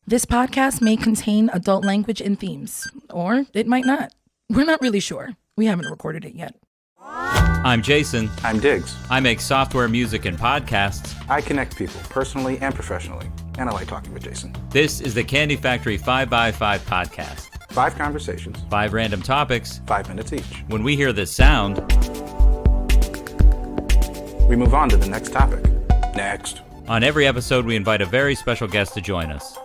This podcast may contain adult language and themes, or it might not. We're not really sure. We haven't recorded it yet. I'm Jason. I'm Diggs. I make software, music, and podcasts. I connect people personally and professionally, and I like talking with Jason. This is the Candy Factory 5x5 podcast. 5 conversations. 5 random topics. 5 minutes each. When we hear this sound, we move on to the next topic. Next. On every episode, we invite a very special guest to join us.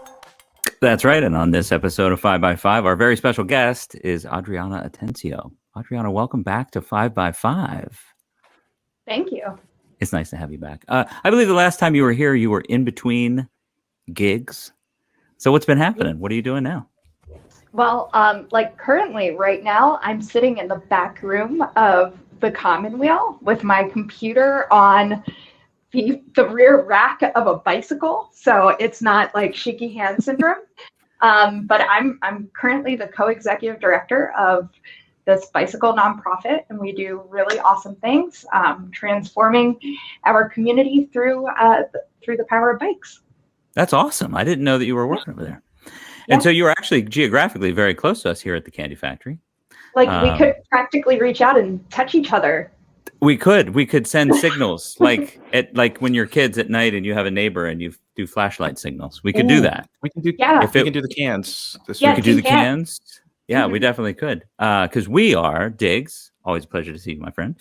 That's right, and on this episode of 5x5, our very special guest is Adriana Atencio. Adriana, welcome back to 5x5. Thank you. It's nice to have you back. I believe the last time you were here, you were in between gigs. So what's been happening? What are you doing now? Well, currently right now, I'm sitting in the back room of the Commonweal with my computer on the rear rack of a bicycle. So it's not like shaky hand syndrome. But I'm currently the co-executive director of this bicycle nonprofit, and we do really awesome things, transforming our community through the power of bikes. That's awesome. I didn't know that you were working over there. Yeah. And so you were actually geographically very close to us here at the Candy Factory. We could practically reach out and touch each other. We could send signals like when you're kids at night and you have a neighbor and you do flashlight signals. We could do that. We can do Yeah. we can do the cans. We could do the cans. Yeah, we definitely could. Because we are Diggs. Always a pleasure to see you, my friend.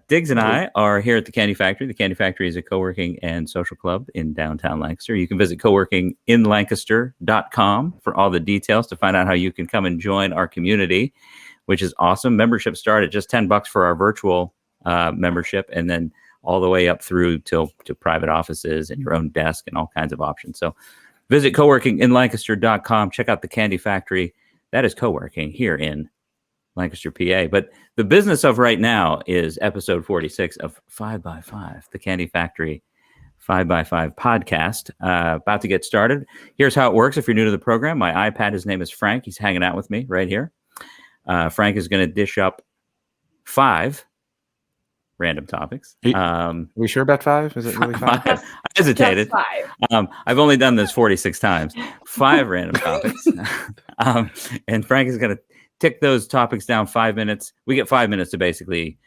Diggs and I are here at the Candy Factory. The Candy Factory is a co-working and social club in downtown Lancaster. You can visit coworkinginlancaster.com for all the details to find out how you can come and join our community, which is awesome. Memberships start at just $10 for our virtual membership, and then all the way up through to private offices and your own desk and all kinds of options. So visit coworkinginlancaster.com. Check out the Candy Factory. That is co-working here in Lancaster, PA. But the business of right now is episode 46 of 5x5, the Candy Factory 5x5 podcast. About to get started. Here's how it works. If you're new to the program, my iPad, his name is Frank. He's hanging out with me right here. Frank is going to dish up 5 random topics. Are we sure about 5? Is it really 5? I hesitated. Just 5. I've only done this 46 times. 5 random topics. And Frank is going to tick those topics down 5 minutes. We get 5 minutes to basically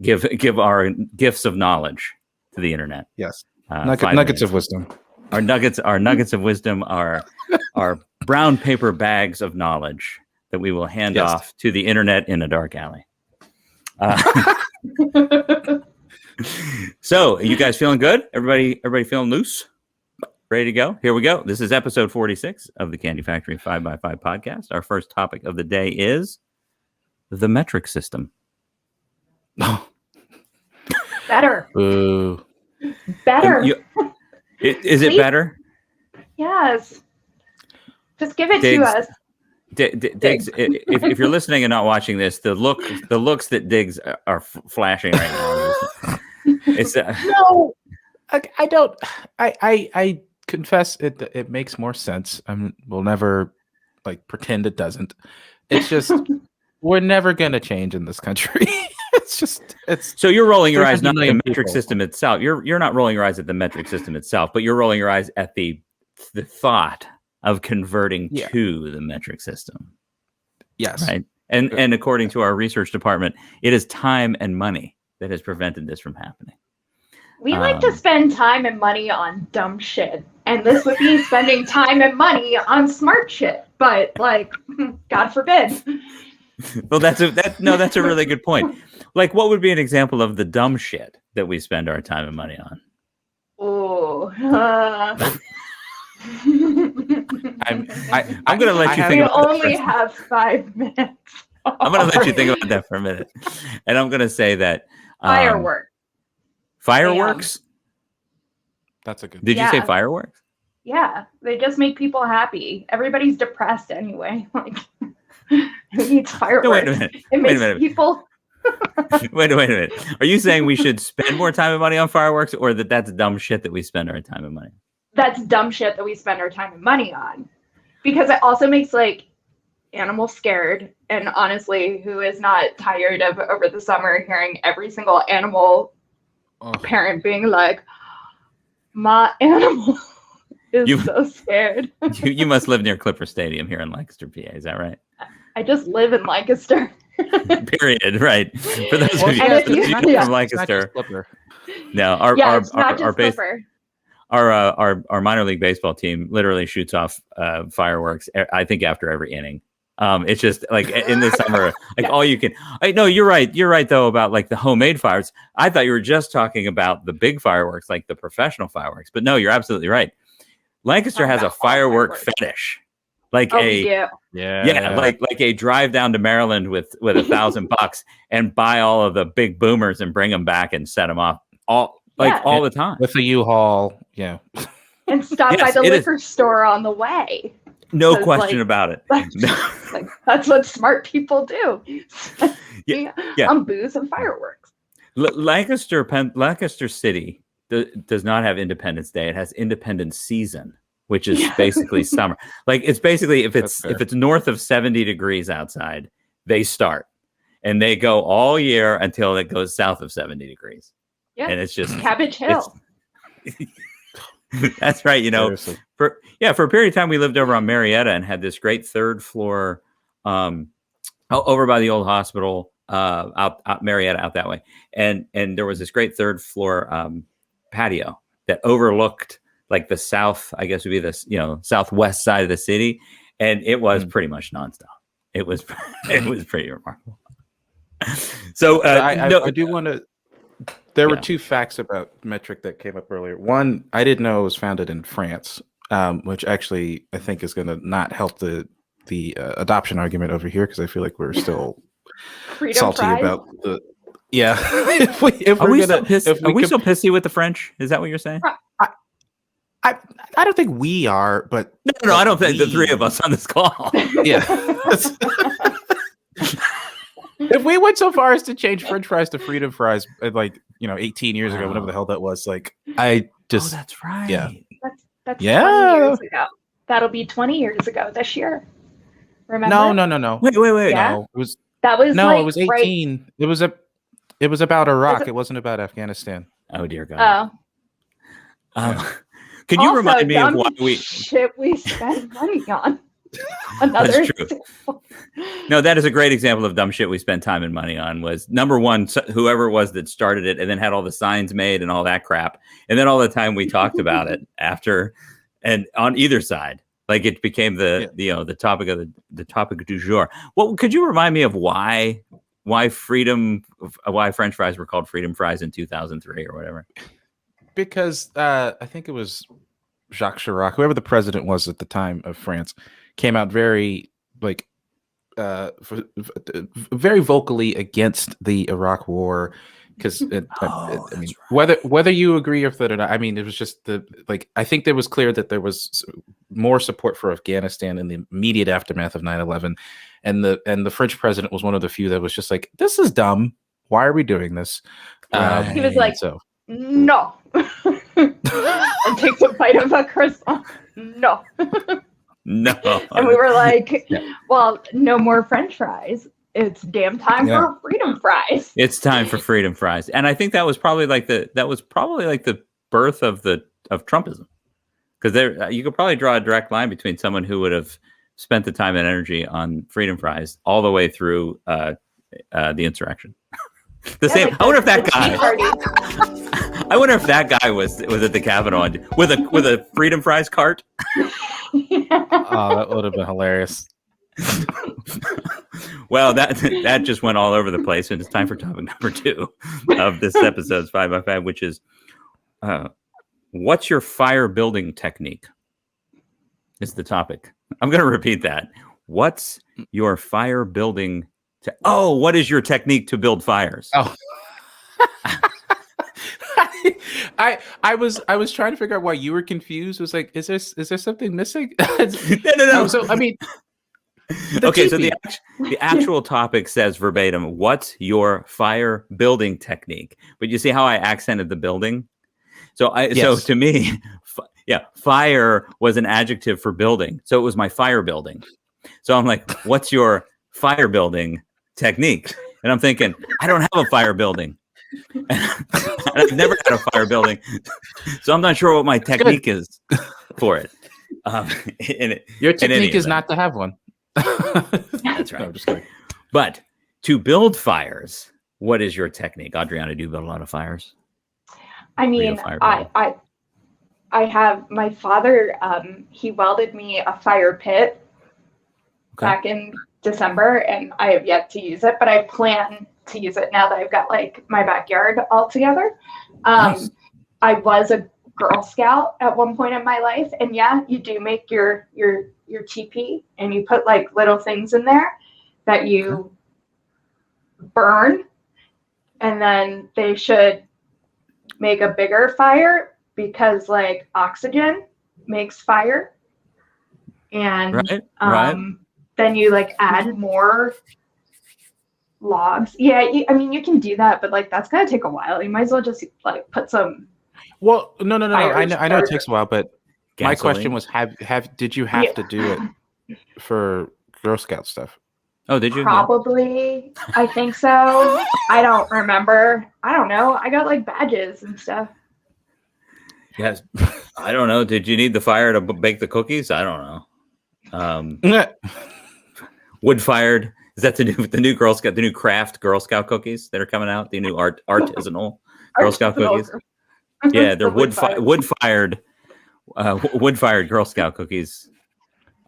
give our gifts of knowledge to the internet. Yes. Nuggets of wisdom. Our nuggets of wisdom are our brown paper bags of knowledge that we will hand off to the internet in a dark alley. So, you guys feeling good? Everybody feeling loose? Ready to go? Here we go. This is episode 46 of the Candy Factory 5x5 podcast. Our first topic of the day is the metric system. Better. Ooh. Better. Is it better? Yes. Just give it Diggs, to us. Diggs, if you're listening and not watching this, the looks that Diggs are flashing right now. It's No, I don't. I confess it makes more sense. We'll never pretend it doesn't. It's just we're never gonna change in this country. it's so you're rolling your eyes not at the metric people. system itself. You're not rolling your eyes at the metric system itself, but you're rolling your eyes at the thought of converting to the metric system. Yes. Right. And according to our research department, it is time and money that has prevented this from happening. We like to spend time and money on dumb shit. And this would be spending time and money on smart shit. But God forbid. Well, that's a really good point. What would be an example of the dumb shit that we spend our time and money on? Oh. I'm going to let you think about that. We only have 5 minutes. I'm going to let you think about that for a minute. And I'm going to say that Fireworks. Fireworks? That's a good. Did you say fireworks? Yeah, they just make people happy. Everybody's depressed anyway. Who needs fireworks? No, wait a minute. It makes people. Wait a minute. Are you saying we should spend more time and money on fireworks, or that's dumb shit that we spend our time and money? That's dumb shit that we spend our time and money on, because it also makes animals scared. And honestly, who is not tired of over the summer hearing every single animal parent being like, my animal is so scared. You must live near Clipper Stadium here in Lancaster, PA. Is that right? I just live in Lancaster. Period. Right. For those of you, And if for those of you- you yeah. from It's not just Lancaster, Clipper. no, It's not just Clipper. our minor league baseball team literally shoots off fireworks. I think after every inning. It's just like in the summer, like all you can. No, you're right. You're right though about like the homemade fires. I thought you were just talking about the big fireworks, like the professional fireworks. But no, you're absolutely right. Lancaster has a firework fetish, like We do. yeah, like a drive down to Maryland with $1,000 and buy all of the big boomers and bring them back and set them off all the time with the U-Haul. Yeah. And stop by Yes, the it is. liquor store on the way. No 'Cause, question like, about it. Like, that's what smart people do. Yeah. On booze and fireworks. Lancaster City does not have Independence Day. It has Independence Season, which is basically summer. Like it's basically if it's north of 70 degrees outside, they start and they go all year until it goes south of 70 degrees. Yeah. And it's just Cabbage Hill. That's right. You know, Seriously. for a period of time, we lived over on Marietta and had this great third floor over by the old hospital out Marietta out that way. And there was this great third floor patio that overlooked like the south, I guess would be this, southwest side of the city. And it was pretty much nonstop. It was pretty remarkable. So I do want to. There were two facts about metric that came up earlier. One, I didn't know it was founded in France, which actually I think is going to not help the adoption argument over here because I feel like we're still Freedom salty fries. about the. Yeah, if we are we still pissy with the French? Is that what you're saying? I don't think we are, but No, I don't think the three of us on this call. Yeah. If we went so far as to change French fries to freedom fries, like 18 years ago, whatever the hell that was, like I just that's right. Yeah. That's 20 Yeah. years ago. That'll be 20 years ago this year. Remember? No. Wait. Yeah? No, it was That was it was 18. Right. It was about Iraq. It wasn't about Afghanistan. Oh dear God. Oh. Can you Also, remind me of dumb why shit we spend money on? Another That's true. example. No, that is a great example of dumb shit we spent time and money on. Was number one, whoever it was that started it, and then had all the signs made and all that crap, and then all the time we talked about it after, and on either side, like it became the topic of the topic du jour. Well, could you remind me of why French fries were called freedom fries in 2003 or whatever? Because I think it was Jacques Chirac, whoever the president was at the time of France, came out very very vocally against the Iraq War. Because whether you agree with it or not, I mean, it was just I think it was clear that there was more support for Afghanistan in the immediate aftermath of 9/11, and the French president was one of the few that was just like, "This is dumb. Why are we doing this?" He was like, "No," and takes a bite of a croissant. No. No. And we were like, well, no more French fries. It's damn time for freedom fries. It's time for freedom fries. And I think that was probably like the birth of Trumpism. Because you could probably draw a direct line between someone who would have spent the time and energy on freedom fries all the way through the insurrection. I wonder if that guy I wonder if that guy was at the Capitol with a freedom fries cart. Oh, that would have been hilarious. Well, that just went all over the place, and it's time for topic number 2 of this episode's 5x5, which is what's your fire building technique? Is the topic. I'm going to repeat that. What's your fire building? What is your technique to build fires? Oh. I was trying to figure out why you were confused. It was like, is there something missing? No. So I mean, okay. So the actual topic says verbatim, "What's your fire building technique?" But you see how I accented the building. So so to me, fire was an adjective for building. So it was my fire building. So I'm like, "What's your fire building technique?" And I'm thinking, I don't have a fire building. And I've never had a fire building, so I'm not sure what my technique is. for it. Your in any technique is event. not to have one. That's right. No, just kidding. But to build fires, what is your technique? Adriana, do you build a lot of fires? I Are you a mean, fire I have my father. He welded me a fire pit back in December, and I have yet to use it, but I plan to use it now that I've got like my backyard all together. Nice. I was a Girl Scout at one point in my life, and yeah, you do make your teepee, and you put like little things in there that you burn, and then they should make a bigger fire because like oxygen makes fire, and Right. then you like add more logs. Yeah, I mean you can do that, but like that's gonna take a while. You might as well just like put some. Well, no. Fire I know it starter. takes a while, but my question Gasoline? was: did you have to do it for Girl Scout stuff? Oh, did you? Probably. I think so. I don't remember. I don't know. I got like badges and stuff. Yes. I don't know. Did you need the fire to bake the cookies? I don't know. Wood fired. Is that the new Girl Scout, the new craft Girl Scout cookies that are coming out? The new artisanal Girl Scout cookies. Yeah, they're wood fired Girl Scout cookies.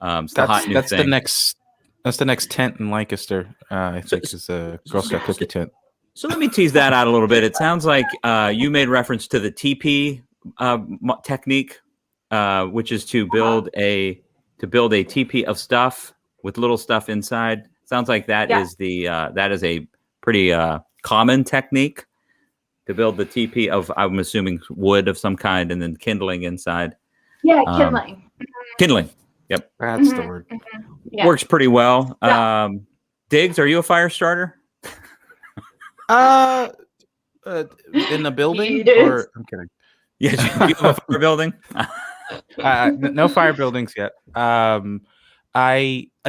It's the hot new thing. That's the next tent in Lancaster. I think is a Girl Scout cookie tent. So let me tease that out a little bit. It sounds like you made reference to the TP technique, which is to build a TP of stuff with little stuff inside. Sounds like that is a pretty common technique to build the TP of, I'm assuming, wood of some kind and then kindling inside. Yeah, kindling. Kindling. Yep. That's the word. Yeah. Works pretty well. Yeah. Diggs, are you a fire starter? In the building? It is. Or I'm kidding. Yeah, do you have a fire building? No fire buildings yet. I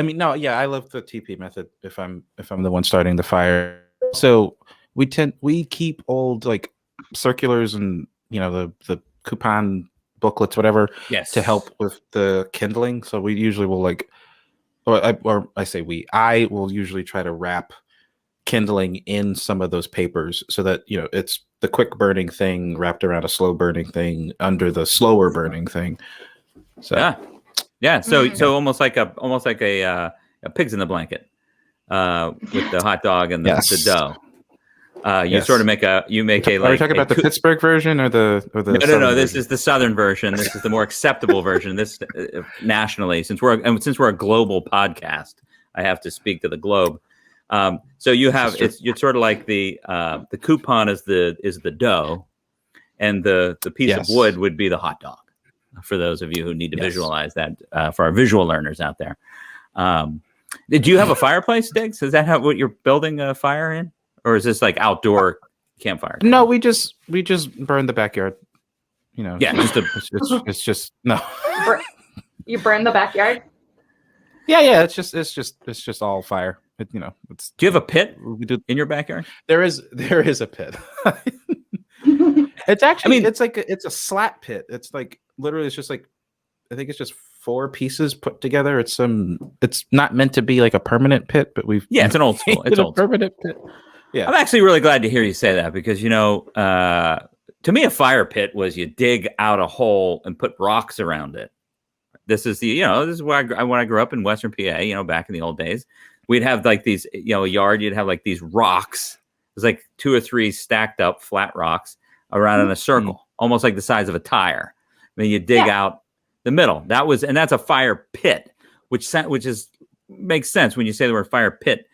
mean, no, yeah, I love the TP method if I'm the one starting the fire. So we keep old like circulars and the coupon booklets, whatever, to help with the kindling. So we usually will I will usually try to wrap kindling in some of those papers so that it's the quick burning thing wrapped around a slow burning thing under the slower burning thing. So yeah. So almost like a pigs in the blanket with the hot dog and the dough. You sort of make a. Are you talking about the Pittsburgh version or the? No. This is the Southern version. This is the more acceptable version. This nationally, since we're a global podcast, I have to speak to the globe. So you have it's sort of like the coupon is the dough, and the piece of wood would be the hot dog. For those of you who need to visualize that, for our visual learners out there, did you have a fireplace, Diggs? Is that what you're building a fire in? Or is this like outdoor campfire? No, we just burn the backyard. Yeah, it's just no. You burn the backyard? Yeah. It's just all fire. Do you have a pit in your backyard? There is a pit. It's actually it's a slat pit. It's like literally it's just like I think it's just 4 pieces put together. It's not meant to be like a permanent pit, but it's an old school. It's a permanent pit. Yeah. I'm actually really glad to hear you say that because, to me, a fire pit was you dig out a hole and put rocks around it. This is this is where when I grew up in Western PA, back in the old days, we'd have like these, a yard, you'd have like these rocks. It was like 2 or 3 stacked up flat rocks around in a circle, almost like the size of a tire. I mean, you dig out the middle. That's a fire pit, which makes sense when you say the word fire pit.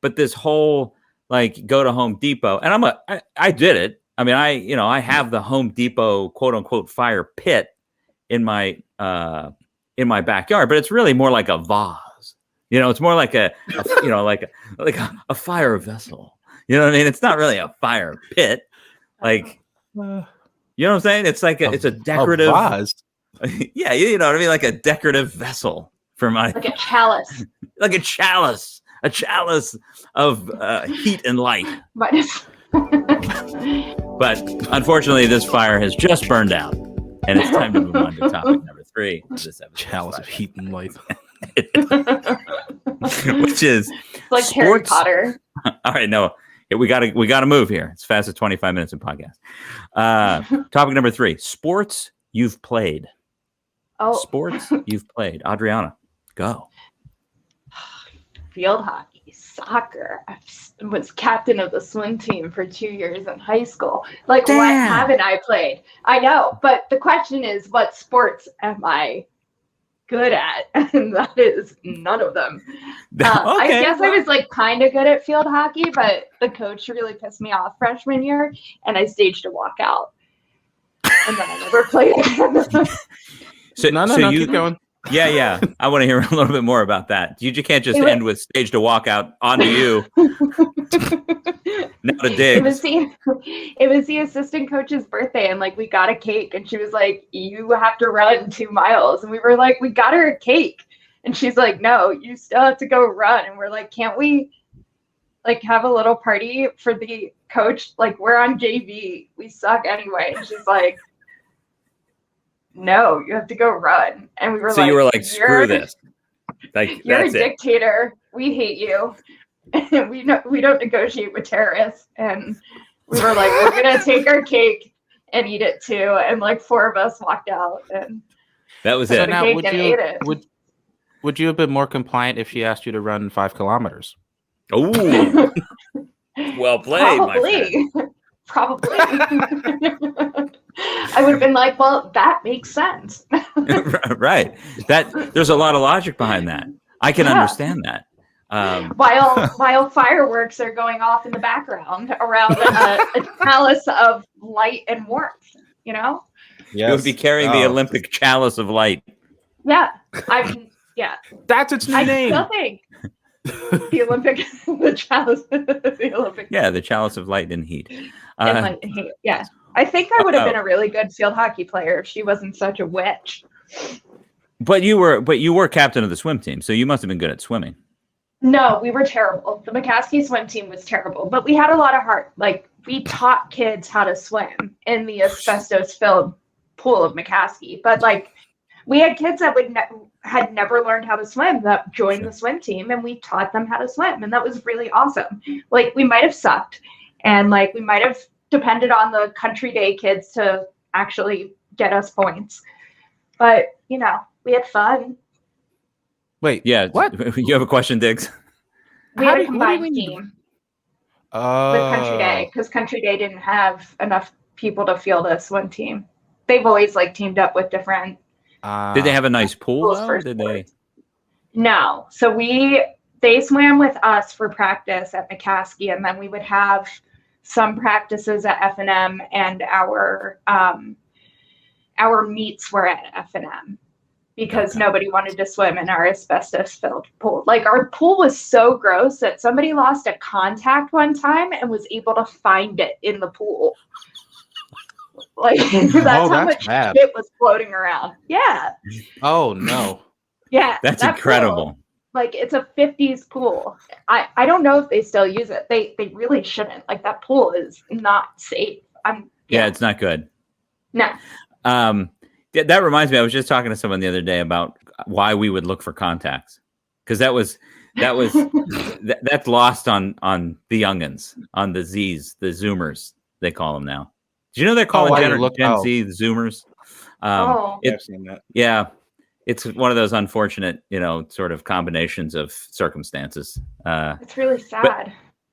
But this whole like go to Home Depot, and I did it. I mean, I have the Home Depot quote unquote fire pit in my backyard, but it's really more like a vase. It's more like a fire vessel. You know what I mean? It's not really a fire pit. Like, you know what I'm saying? It's like it's a decorative vase. Yeah, you know what I mean? Like a decorative vessel for my like a chalice. Like a chalice. A chalice of heat and light. But unfortunately, this fire has just burned out, and it's time to move on to topic number 3 of this episode. Chalice of heat and light. Which is like sports. Harry Potter. All right, no, we gotta move here. It's fast as 25 minutes in podcast. Topic number 3: sports you've played. Oh, Sports you've played. Adriana, go. field hockey, soccer. I was captain of the swim team for 2 years in high school. Like, what Damn. haven't I played? I know, but the question is, what sports am I good at? And that is none of them. I Okay. guess I was like kind of good at field hockey, but the coach really pissed me off freshman year, and I staged a walkout. And then I never played again. So, No, so you, keep going. Yeah. I want to hear a little bit more about that. You can't just It was- end with staged a walkout onto you. Not a dig. It was the assistant coach's birthday, and like we got a cake, and she was like, "You have to run 2 miles," and we were like, "We got her a cake," and she's like, "No, you still have to go run," and we're like, "Can't we like have a little party for the coach? Like, we're on JV, we suck anyway," and she's like, "No, you have to go run," and we were So like, you were like, "Screw this! Like, You're that's a it." dictator. We hate you. And we don't negotiate with terrorists." And we were like, "We're gonna take our cake and eat it too." And like 4 of us walked out, and That was So it. the now, cake would and you ate it. would you have been more compliant if she asked you to run 5 kilometers? Oh, well played, my friend. Probably. I would have been like, "Well, that makes sense." Right. That there's a lot of logic behind that. I can Yeah. understand that. While fireworks are going off in the background around a chalice of light and warmth, you know? You would be carrying the Olympic chalice of light. Yeah. That's its new I name. still think the Olympic, the chalice, the Olympic. Yeah, the chalice of light and heat. And light and heat. Yeah. I think I would have been a really good field hockey player if she wasn't such a witch. But you were captain of the swim team, so you must have been good at swimming. No, we were terrible. The McCaskey swim team was terrible, but we had a lot of heart. Like, we taught kids how to swim in the asbestos-filled pool of McCaskey. But like, we had kids that had never learned how to swim that joined the swim team, and we taught them how to swim, and that was really awesome. Like, we might have sucked, and like we might have depended on the country day kids to actually get us points, but you know, we had fun. Wait, Yeah. what? You have a question, Diggs? We How had a do- what do you combined mean? team with Country Day, because Country Day didn't have enough people to field a swim team. They've always like teamed up with different Did they have a nice pool? schools Though? for Did they? sports. No. So they swam with us for practice at McCaskey, and then we would have some practices at F&M, and our meets were at F&M because nobody wanted to swim in our asbestos-filled pool. Like, our pool was so gross that somebody lost a contact one time and was able to find it in the pool. Like, that's how that's much bad. shit was floating around. Yeah. Oh no. Yeah. That's that incredible. pool, like, it's a 50s pool. I don't know if they still use it. They really shouldn't. Like, that pool is not safe. Yeah, it's not good. No. Yeah, that reminds me. I was just talking to someone the other day about why we would look for contacts, because that's lost on the youngins, on the Z's, the Zoomers they call them now. Do you know they're calling Gen Z the Zoomers? I've seen that. Yeah, it's one of those unfortunate, sort of combinations of circumstances. It's really sad.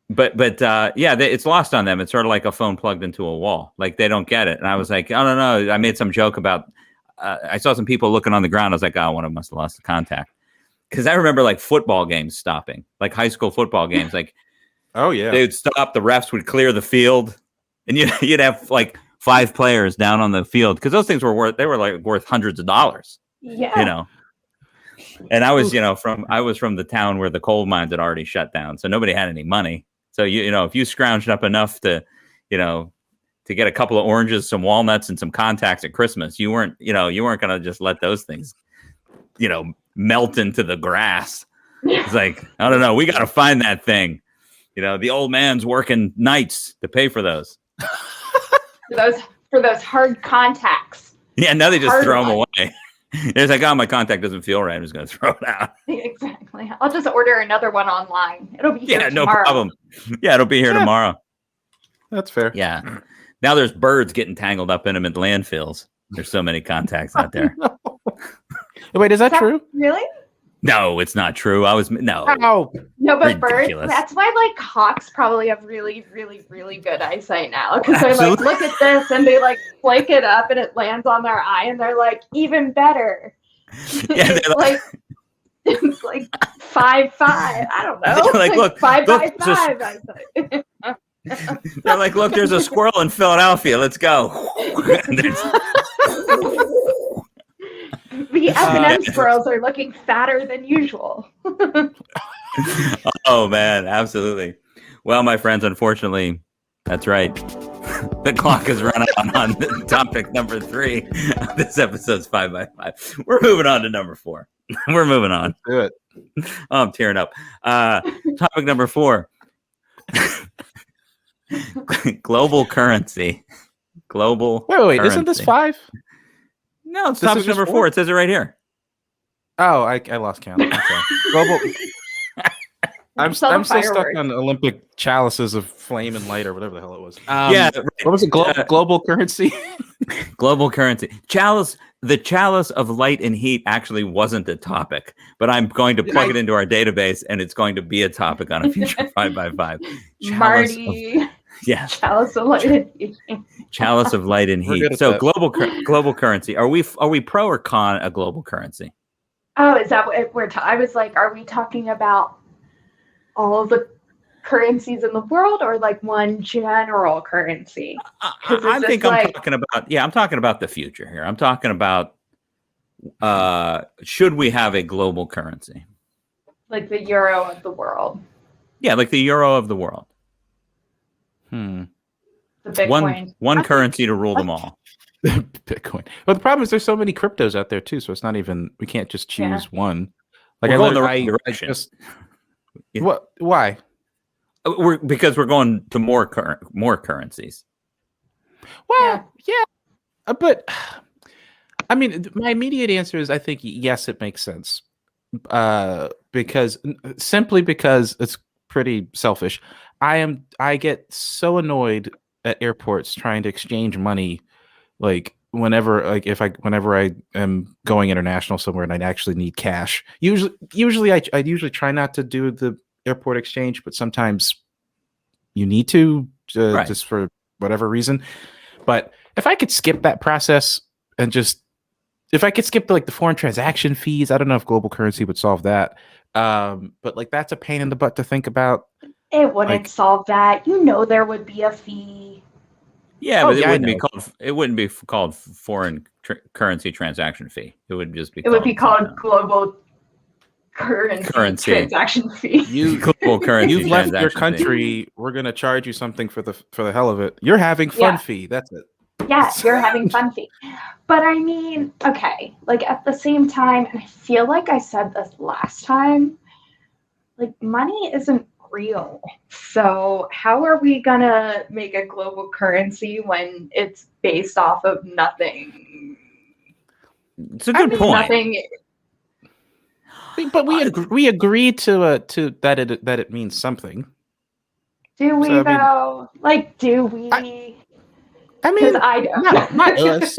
But it's lost on them. It's sort of like a phone plugged into a wall. Like, they don't get it. And I was like, I don't know. I made some joke about. I saw some people looking on the ground. I was like, oh, one of them must have lost the contact. Because I remember like football games stopping, like high school football games. Like, Oh yeah. they would stop. The refs would clear the field, and you'd have like 5 players down on the field, because those things were worth hundreds of dollars. Yeah. And I was from the town where the coal mines had already shut down, so nobody had any money. So if you scrounged up enough to get a couple of oranges, some walnuts, and some contacts at Christmas, you weren't gonna just let those things melt into the grass. It's like, I don't know, we got to find that thing. The old man's working nights to pay for those. For those hard contacts. Yeah, now they just Hard throw them one. away. It's like, oh, my contact doesn't feel right. I'm just going to throw it out. Exactly. I'll just order another one online. It'll be here Yeah, no tomorrow. problem. Yeah, it'll be here Yeah. tomorrow. That's fair. Yeah. Now there's birds getting tangled up in them in landfills. There's so many contacts out there. Wait, is that true? Really? No, it's not true. No. Ow. No, but Ridiculous. birds, that's why like hawks probably have really, really, really good eyesight now. Because they like Absolutely. look at this and they like flake it up and it lands on their eye and they're like, even better. Yeah, It's like it's like 5'5". I don't know. They're like, look, 5 look, by just- 5 eyesight. They're like, look, there's a squirrel in Philadelphia. Let's go. And there's- The F&M squirrels are looking fatter than usual. Oh, man. Absolutely. Well, my friends, unfortunately, that's right. The clock has run out on topic number 3 of this episode's 5 by 5. We're moving on to number 4. We're moving on. Do it. Oh, I'm tearing up. Topic number 4. Global currency. Global Wait, isn't this currency. 5? No, it's This topic is just number 4. 4? It says it right here. Oh, I lost count. Okay. Global. I'm Sell the still stuck fireworks. on Olympic chalices of flame and light or whatever the hell it was. Yeah, What was it? Global currency? global currency. The chalice of light and heat actually wasn't the topic, but I'm going to plug it into our database and it's going to be a topic on a future 5 by 5. Marty, Yes, chalice of light. chalice of light and We're good heat. at So that. global currency. Are we pro or con a global currency? Oh, is that what we're I was like, are we talking about all of the currencies in the world or like one general currency? 'Cause I it's think just I'm like- talking about the future here. I'm talking about should we have a global currency? Like the euro of the world, Yeah, like the euro of the world. the Bitcoin. One currency to rule them all. Bitcoin. Well, the problem is there's so many cryptos out there too, so it's not even. We can't just choose Yeah. one. Like We're going the literally- right direction. Yeah. What? Why? Because we're going to more currencies. Well, yeah, but I mean, my immediate answer is I think yes, it makes sense. Because it's pretty selfish. I get so annoyed at airports trying to exchange money, like whenever I am going international somewhere and I actually need cash. Usually I usually try not to do the airport exchange, but sometimes you need to Right. just for whatever reason. But if I could skip that process and if I could skip the foreign transaction fees, I don't know if global currency would solve that. But like that's a pain in the butt to think about. It wouldn't like- solve that. You know, there would be a fee. Yeah, Oh, but yeah, I it know. wouldn't be called foreign currency transaction fee. It would just be. It would be called something global currency transaction fee. You global currency. You've left your transaction fee. country. We're gonna charge you something for the hell of it. You're having fun Yeah. fee. That's it. Yeah, you're having fun fee. But I mean, okay, like at the same time, and I feel like I said this last time, like money isn't real. So how are we gonna make a global currency when it's based off of nothing? It's a good point. Nothing. But we agreed to that it means something. Do we So, I mean- though? Like, do we? I Because mean, I don't. not us.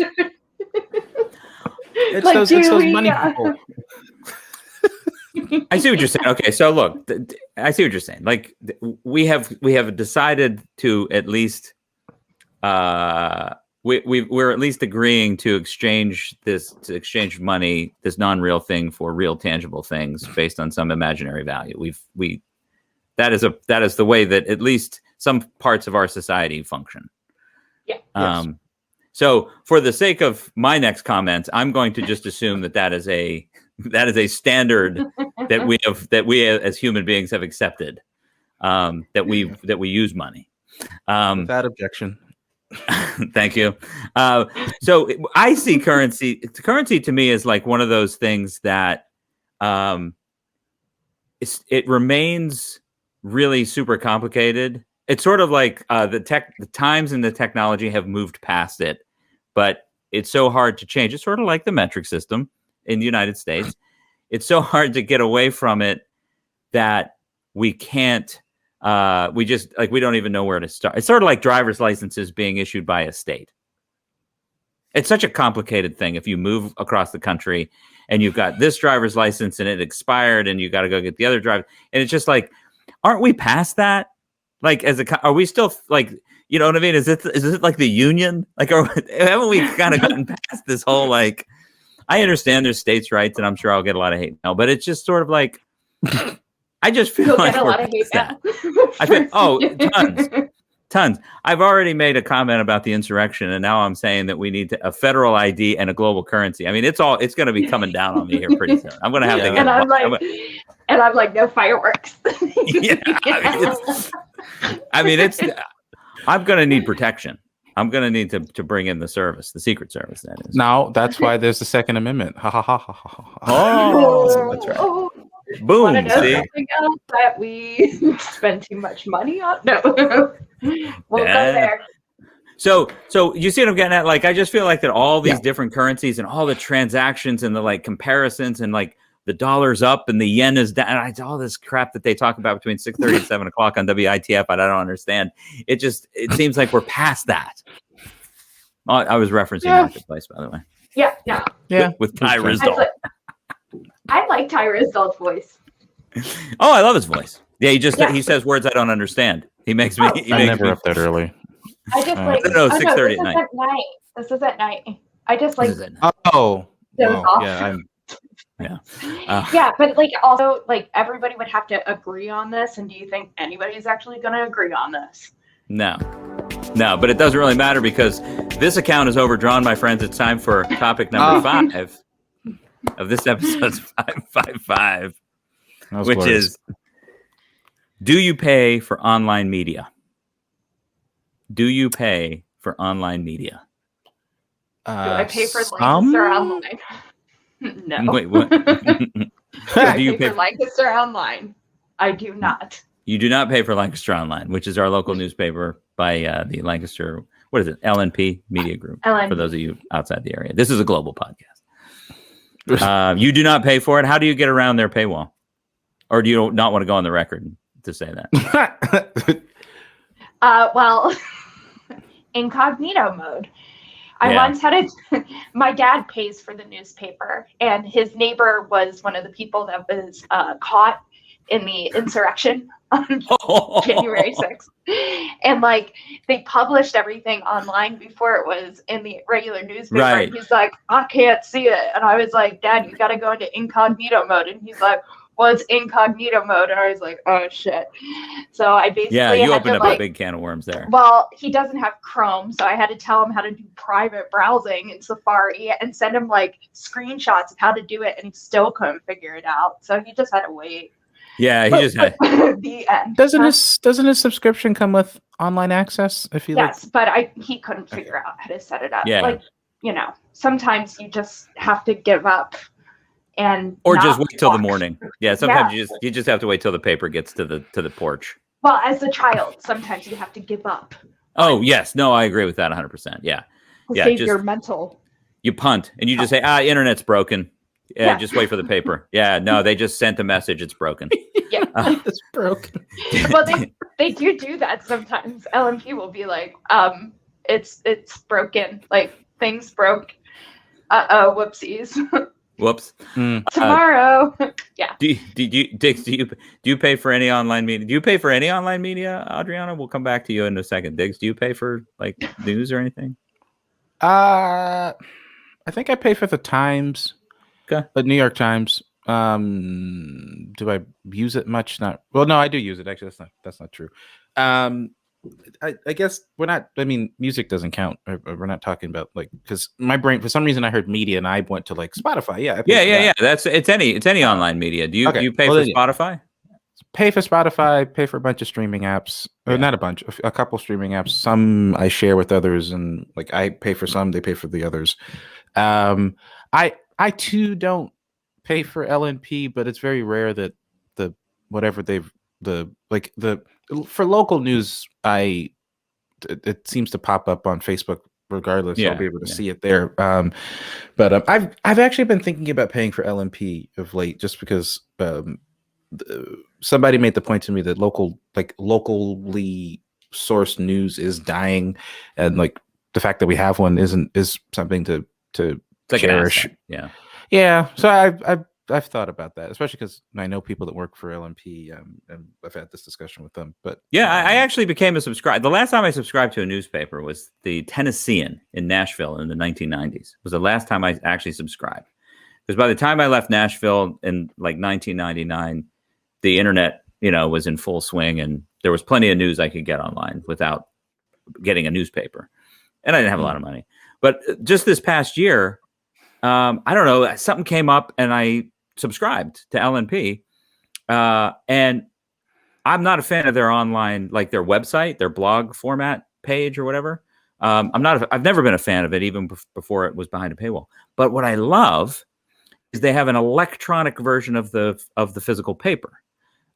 It's Like, those do money we, people. I see what you're saying. Okay, so look, I see what you're saying. Like we have decided to at least we're at least agreeing to exchange money, this non-real thing for real tangible things based on some imaginary value. That is the way that at least some parts of our society function. Yeah. Yes. So for the sake of my next comments, I'm going to just assume that is a standard that we as human beings have accepted, that we use money. Without objection. Thank you. So I see currency. Currency to me is like one of those things that it remains really super complicated. It's sort of like the times and the technology have moved past it, but it's so hard to change. It's sort of like the metric system. in the United States. It's so hard to get away from it that we can't. We just we don't even know where to start. It's sort of like driver's licenses being issued by a state. It's such a complicated thing. If you move across the country and you've got this driver's license and it expired and you got to go get the other driver, and it's just like, aren't we past that? Like, are we still like, you know what I mean? Is it like the union? Like, haven't we kind of gotten past this whole like? I understand there's states' rights, and I'm sure I'll get a lot of hate now, but it's just sort of like, I just feel like get a lot of hate that. now. I feel tons. I've already made a comment about the insurrection, and now I'm saying that we need a federal ID and a global currency. I mean, it's going to be coming down on me here pretty soon. I'm going to have to get. And I'm like, no fireworks. Yeah, I mean, I'm going to need protection. I'm going to need to bring in the service, the Secret Service. That is. No, that's why there's the Second Amendment. Ha ha ha ha ha. Oh, that's right. Boom. Want to know See? something else that we spend too much money on? No, we'll go there. So you see what I'm getting at? Like, I just feel like that all these different currencies and all the transactions and the like comparisons and like the dollar's up and the yen is down. And all this crap that they talk about between 6:30 and 7 o'clock on WITF. I don't understand. It seems like we're past that. I was referencing Marketplace, by the way. Yeah. With Ty Rizdal. I like Ty Rizdal's voice. Oh, I love his voice. Yeah, he says words I don't understand. He makes me. I'm never up that early. I just like. No, 6:30 at night. This is at night. I just like. Oh. Well, yeah. Yeah, but like also like everybody would have to agree on this, and do you think anybody's actually going to agree on this? No, but it doesn't really matter because this account is overdrawn, my friends. It's time for topic number 5 of this episode's 555, which is: do you pay for online media? Do you pay for online media? Do I pay for Lancaster Online? No. Wait, what? Do you pay for Lancaster Online? I do not. You do not pay for Lancaster Online, which is our local newspaper by the Lancaster, what is it? LNP Media Group. LNP. For those of you outside the area. This is a global podcast. You do not pay for it. How do you get around their paywall? Or do you not want to go on the record to say that? Well, incognito mode. I once had my dad pays for the newspaper, and his neighbor was one of the people that was caught in the insurrection on January 6th. And like they published everything online before it was in the regular newspaper. Right. And he's like, I can't see it. And I was like, Dad, you got to go into incognito mode. And he's like, well, it's incognito mode. And I was like, oh shit. So I basically you opened up a big can of worms there. Well, he doesn't have Chrome, so I had to tell him how to do private browsing in Safari and send him like screenshots of how to do it, and he still couldn't figure it out. So he just had to wait. Yeah, he just had the end. Doesn't his subscription come with online access? If he but he couldn't figure out how to set it up. Yeah. Like, sometimes you just have to give up. Or just wait till the morning. Yeah, sometimes you just have to wait till the paper gets to the porch. Well, as a child, sometimes you have to give up. Oh yes, no, I agree with that 100%. Yeah, Save your mental. You punt and you just say, internet's broken. Yeah, just wait for the paper. Yeah, no, they just sent a message. It's broken. Yeah, it's broken. Well, they do that sometimes. LMP will be like, it's broken. Like things broke. Whoopsies. Whoops. Tomorrow. Yeah. Do you pay for any online media? Do you pay for any online media, Adriana? We'll come back to you in a second. Diggs, do you pay for like news or anything? I think I pay for the Times. Okay. The New York Times. Do I use it much? Not well. No, I do use it. Actually, that's not true. I guess we're not. I mean, music doesn't count. We're not talking about like because my brain for some reason I heard media and I went to like Spotify. Yeah. Yeah. It's any online media. Do you pay for Spotify? Pay for Spotify. Pay for a bunch of streaming apps. Not a bunch. A couple streaming apps. Some I share with others, and like I pay for some. They pay for the others. I too don't pay for LNP, but it's very rare that for local news, it seems to pop up on Facebook regardless. Yeah, I'll be able to yeah. see it there. But I've actually been thinking about paying for LMP of late, just because somebody made the point to me that locally sourced news is dying, and like the fact that we have one is something to It's like an cherish. asset. Yeah. Yeah, so I've thought about that, especially because I know people that work for LMP, and I've had this discussion with them. But Yeah, I actually became a subscriber. The last time I subscribed to a newspaper was the Tennessean in Nashville in the 1990s. Was the last time I actually subscribed. Because by the time I left Nashville in like 1999, the internet, was in full swing, and there was plenty of news I could get online without getting a newspaper. And I didn't have a lot of money. But just this past year, I don't know, something came up and I subscribed to LNP. And I'm not a fan of their online, like their website, their blog format page or whatever. I've never been a fan of it, even before it was behind a paywall. But what I love is they have an electronic version of the physical paper.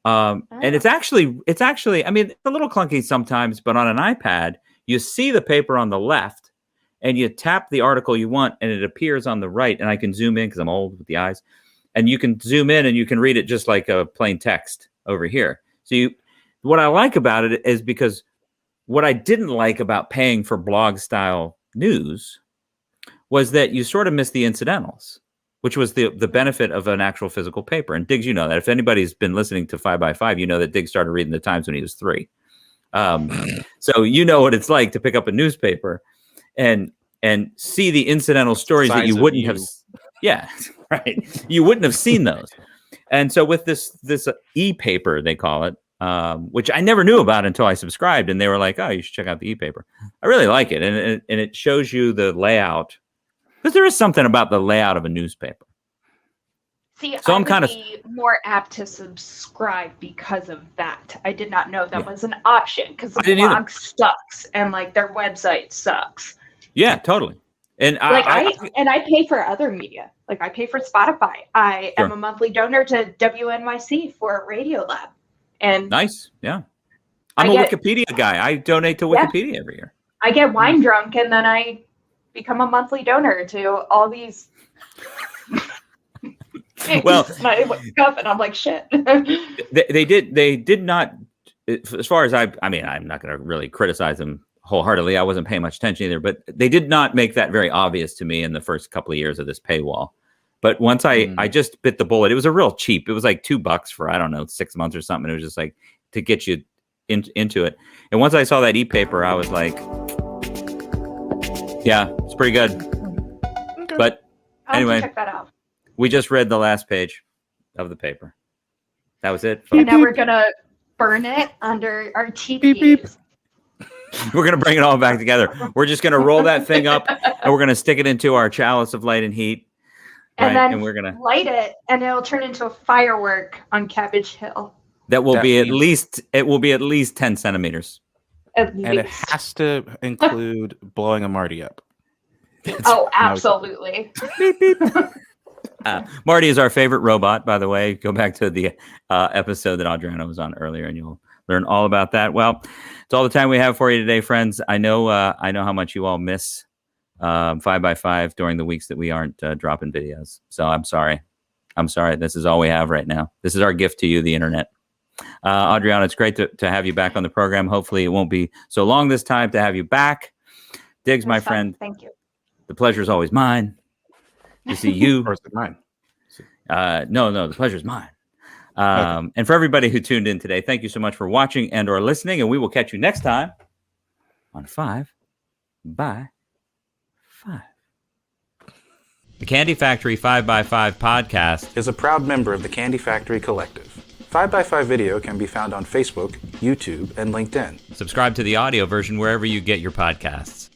And it's actually, I mean, it's a little clunky sometimes, but on an iPad, you see the paper on the left and you tap the article you want and it appears on the right. And I can zoom in because I'm old with the eyes, and you can zoom in and you can read it just like a plain text over here. So what I like about it is, because what I didn't like about paying for blog style news was that you sort of miss the incidentals, which was the benefit of an actual physical paper. And Diggs, you know that. If anybody's been listening to 5x5, you know that Diggs started reading the Times when he was 3. So you know what it's like to pick up a newspaper and see the incidental stories that you wouldn't have. Yeah, right. You wouldn't have seen those. And so with this e-paper, they call it, which I never knew about until I subscribed, and they were like, "Oh, you should check out the e-paper." I really like it, and it shows you the layout, because there is something about the layout of a newspaper. See, so I I'm kind of more apt to subscribe because of that. I did not know that was an option, because the blog sucks and like their website sucks. Yeah, totally. And I pay for other media. Like I pay for Spotify. I am a monthly donor to WNYC for Radiolab. And nice. Yeah. I'm a Wikipedia guy. I donate to Wikipedia every year. I get wine drunk and then I become a monthly donor to all these. Well, I wake up and I'm like, shit. they did not, as far as I mean, I'm not going to really criticize them wholeheartedly. I wasn't paying much attention either, but they did not make that very obvious to me in the first couple of years of this paywall. But once I just bit the bullet, it was a real cheap. It was like $2 for, I don't know, 6 months or something. It was just like to get you into it. And once I saw that e-paper, I was like, yeah, it's pretty good. Okay. But anyway, check that out. We just read the last page of the paper. That was it. And now we're going to burn it under our TVs. We're going to bring it all back together. We're just going to roll that thing up and we're going to stick it into our chalice of light and heat. And then we're going to light it and it'll turn into a firework on Cabbage Hill. That will be at least 10 centimeters. And it has to include blowing a Marty up. Absolutely. Beep, beep. Marty is our favorite robot, by the way. Go back to the episode that Adriana was on earlier, and you'll learn all about that. Well, it's all the time we have for you today, friends. I know how much you all miss 5x5 during the weeks that we aren't dropping videos. So I'm sorry. This is all we have right now. This is our gift to you, the internet. Adriana, it's great to have you back on the program. Hopefully it won't be so long this time to have you back. Diggs, my friend. Thank you. The pleasure is always mine. To see you. Of course, it's mine. No, the pleasure is mine. And for everybody who tuned in today, thank you so much for watching and or listening. And we will catch you next time on 5x5. The Candy Factory 5x5 podcast is a proud member of the Candy Factory Collective. 5x5 video can be found on Facebook, YouTube, and LinkedIn. Subscribe to the audio version wherever you get your podcasts.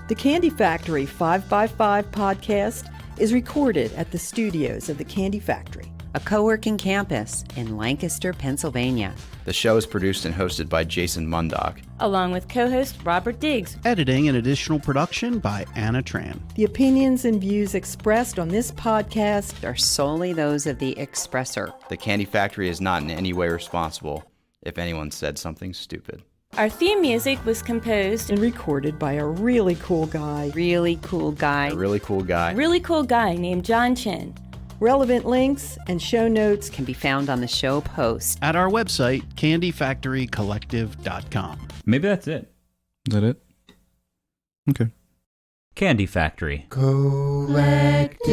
The Candy Factory 5x5 podcast is recorded at the studios of the Candy Factory, a co-working campus in Lancaster, Pennsylvania. The show is produced and hosted by Jason Mundock, along with co-host Robert Diggs. Editing and additional production by Anna Tran. The opinions and views expressed on this podcast are solely those of the expressor. The Candy Factory is not in any way responsible if anyone said something stupid. Our theme music was composed And recorded by a really cool guy. Really cool guy. A really cool guy. really cool guy named John Chin. Relevant links and show notes Can be found on the show post. At our website, candyfactorycollective.com. Maybe that's it. Is that it? Okay. Candy Factory. Collective.